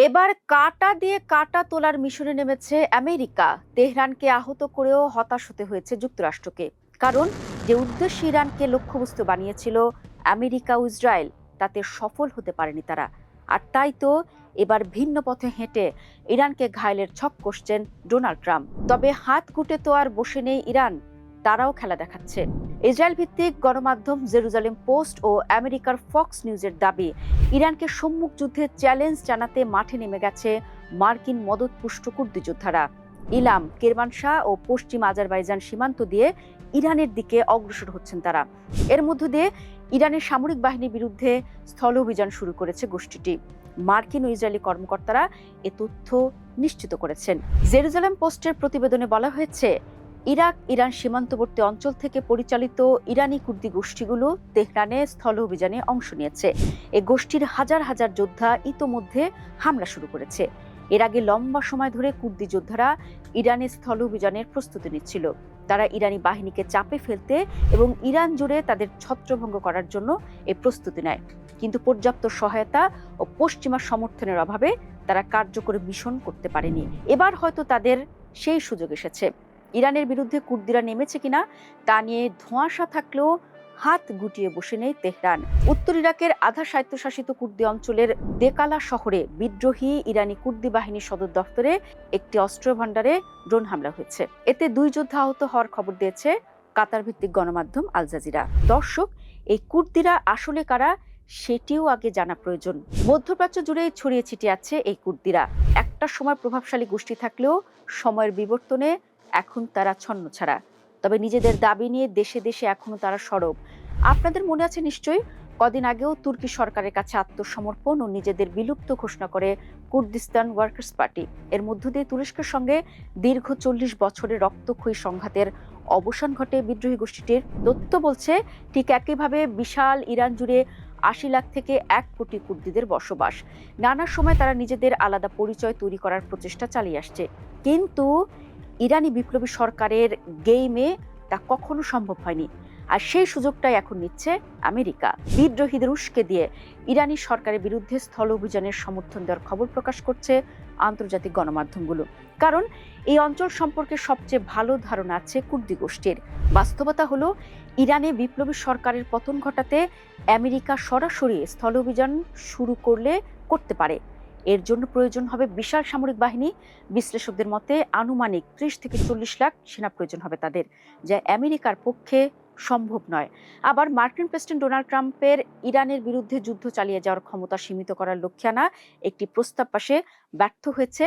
এবার কাঁটা দিয়ে কাঁটা তোলার মিশনে নেমেছে আমেরিকা। তেহরানকে আহত করেও হতাশ হতে হয়েছে যুক্তরাষ্ট্রকে। কারণ যে উদ্দেশ্যে ইরানকে লক্ষ্যবস্তু বানিয়েছিল আমেরিকা ও ইসরায়েল, তাতে সফল হতে পারেনি তারা। আর তাই তো এবার ভিন্ন পথে হেঁটে ইরানকে ঘায়েলের ছক কষছেন ডোনাল্ড ট্রাম্প। তবে হাত গুটে তো আর বসে নেই ইরান, তারাও খেলা দেখাচ্ছে। ইসরায়েল ভিত্তিক গণমাধ্যম জেরুজালেম পোস্ট ও আমেরিকার ফক্স নিউজের দাবি, ইরানকে সম্মুখ যুদ্ধের চ্যালেঞ্জ জানাতে মাঠে নেমে গেছে মার্কিন মদতপুষ্ট কুর্দি যোদ্ধারা। ইলাম, কেরমানশাহ ও পশ্চিম আজারবাইজান সীমান্ত দিয়ে ইরানের দিকে অগ্রসর হচ্ছেন তারা। এর মধ্য দিয়ে ইরানের সামরিক বাহিনীর বিরুদ্ধে স্থল অভিযান শুরু করেছে গোষ্ঠীটি। মার্কিন ও ইসরায়েলি কর্মকর্তারা এ তথ্য নিশ্চিত করেছেন। জেরুজালেম পোস্টের প্রতিবেদনে বলা হয়েছে, ইরান সীমান্তবর্তী অঞ্চল থেকে পরিচালিত ইরানি কুর্দি গোষ্ঠীগুলো তেহরানে স্থল অভিযানে অংশ নিয়েছে। এই গোষ্ঠীর হাজার হাজার যোদ্ধা ইতোমধ্যে হামলা শুরু করেছে। এর আগে লম্বা সময় ধরে কুর্দি যোদ্ধারা ইরানের স্থল অভিযানের প্রস্তুতি নিচ্ছিল। তারা ইরানি বাহিনীকে চাপে ফেলতে এবং ইরান জুড়ে তাদের ছত্রভঙ্গ করার জন্য এই প্রস্তুতি নেয়। কিন্তু পর্যাপ্ত সহায়তা ও পশ্চিমা সমর্থনের অভাবে তারা কার্যকর মিশন করতে পারেনি। এবার হয়তো তাদের সেই সুযোগ এসেছে। ইরানের বিরুদ্ধে কুর্দিরা নেমেছে কিনা তা নিয়ে ধোঁয়াশা থাকলেও হাত গুটিয়ে বসে নেই তেহরান। উত্তর ইরাকের আধা স্বায়ত্তশাসিত কুর্দি অঞ্চলের দেকালা শহরে বিদ্রোহী ইরানি কুর্দি বাহিনীর সদর দফতরে একটি অস্ত্র ভান্ডারে ড্রোন হামলা হয়েছে। এতে 2 যোদ্ধা আহত হওয়ার খবর দিয়েছে কাতার ভিত্তিক গণমাধ্যম আল জাজিরা। দর্শক, এই কুর্দিরা আসলে কারা সেটিও আগে জানা প্রয়োজন। মধ্যপ্রাচ্য জুড়ে ছড়িয়ে ছিটিয়ে আছে এই কুর্দিরা। একটা সময় প্রভাবশালী গোষ্ঠী থাকলেও সময়ের বিবর্তনে এখন তারা ছন্নছাড়া। তবে নিজেদের দাবি নিয়ে দেশে দেশে এখনো তারা সরব। আপনাদের মনে আছে নিশ্চয়ই, কদিন আগেও তুর্কি সরকারের কাছে আত্মসমর্পণ ও নিজেদের বিলুপ্ত ঘোষণা করে কুর্দিস্তান ওয়ার্কার্স পার্টি। এর মধ্য দিয়ে তুরস্কের সঙ্গে দীর্ঘ 40 বছরের রক্তক্ষয়ী সংঘাতের অবসান ঘটে বিদ্রোহী গোষ্ঠীটির। তথ্য বলছে, ঠিক একইভাবে বিশাল ইরান জুড়ে 80 লাখ থেকে 1 কোটি কুর্দিদের বসবাস। নানা সময় তারা নিজেদের আলাদা পরিচয় তৈরি করার প্রচেষ্টা চালিয়ে আসছে, কিন্তু ইরানি বিপ্লবী সরকারের গেইমে তা কখনো সম্ভব হয়নি। আর সেই সুযোগটাই এখন নিচ্ছে আমেরিকা। বিদ্রোহীদের উস্কে দিয়ে ইরানি সরকারের বিরুদ্ধে স্থল অভিযানের সমর্থন দেওয়ার খবর প্রকাশ করছে আন্তর্জাতিক গণমাধ্যমগুলো। কারণ এই অঞ্চল সম্পর্কে সবচেয়ে ভালো ধারণা আছে কুর্দি গোষ্ঠীর। বাস্তবতা হলো, ইরানে বিপ্লবী সরকারের পতন ঘটাতে আমেরিকা সরাসরি স্থল অভিযান শুরু করতে পারে। এর জন্য প্রয়োজন হবে বিশাল সামরিক বাহিনী। বিশ্লেষকদের মতে আনুমানিক 30 থেকে 40 লাখ সেনা প্রয়োজন হবে তাদের, যা আমেরিকার পক্ষে সম্ভব নয়। আবার মার্কিন প্রেসিডেন্ট ডোনাল্ড ট্রাম্পের ইরানের বিরুদ্ধে যুদ্ধ চালিয়ে যাওয়ার ক্ষমতা সীমিত করার লক্ষ্যে আনা একটি প্রস্তাব পাশে ব্যর্থ হয়েছে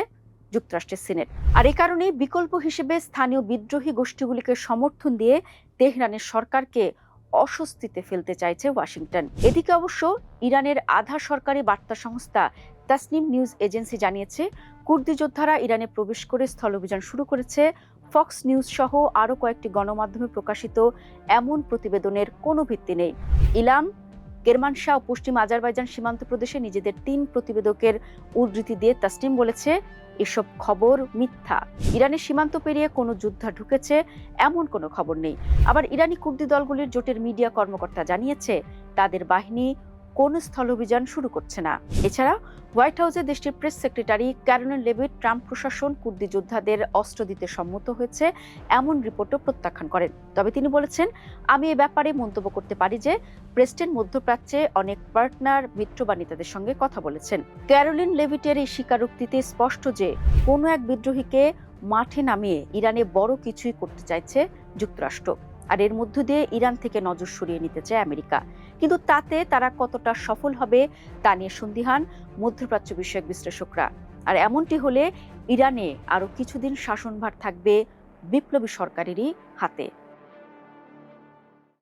যুক্তরাষ্ট্রের সিনেট। আর এই কারণেই বিকল্প হিসেবে স্থানীয় বিদ্রোহী গোষ্ঠীগুলিকে সমর্থন দিয়ে তেহরানের সরকারকে অস্বস্তিতে ফেলতে চাইছে ওয়াশিংটন। এদিকে অবশ্য ইরানের আধা সরকারি বার্তা সংস্থা তাসনিম নিউজ এজেন্সি জানিয়েছে, কুর্দি যোদ্ধারা ইরানে প্রবেশ করে স্থল অভিযান শুরু করেছে। ফক্স নিউজ সহ আরও কয়েকটি গণমাধ্যমে প্রকাশিত এমন প্রতিবেদনের কোনো ভিত্তি নেই। ইলাম, কেরমানশাহ ও পশ্চিম আজারবাইজান সীমান্ত প্রদেশে নিজেদের 3 প্রতিবেদকের উদ্ধৃতি দিয়ে তাসনিম বলেছে, এসব খবর মিথ্যা। ইরানের সীমান্ত পেরিয়ে কোনো যোদ্ধা ঢুকেছে এমন কোনো খবর নেই। আবার ইরানি কুর্দি দলগুলির জোটের মিডিয়া কর্মকর্তা জানিয়েছে, তাদের বাহিনী কোন স্থল অভিযান শুরু করছে না। এছাড়া হোয়াইট হাউসে দেশটির press secretary Karoline Leavitt Trump প্রশাসন কুর্দি যোদ্ধাদের অস্ত্র দিতে সম্মত হয়েছে এমন রিপোর্টও প্রত্যাখ্যান করেন। তবে তিনি বলেছেন, আমি এ ব্যাপারে মন্তব্য করতে পারি যে প্রেসিডেন্ট মধ্যপ্রাচ্যে অনেক পার্টনার মিত্র বা নেতাদের সঙ্গে কথা বলেছেন। ক্যারোলিন লেভিটের এই স্বীকারোক্তিতে স্পষ্ট যে কোনো এক বিদ্রোহীকে মাঠে নামিয়ে ইরানে বড় কিছুই করতে চাইছে যুক্তরাষ্ট্র। আর এর মধ্য দিয়ে ইরান থেকে নজর সরিয়ে নিতে চায় আমেরিকা। কিন্তু তাতে তারা কতটা সফল হবে তা নিয়ে সন্দিহান মধ্যপ্রাচ্য বিষয়ক বিশ্লেষকরা। আর এমনটি হলে ইরানে আরো কিছুদিন শাসনভার থাকবে বিপ্লবী সরকারেরই হাতে।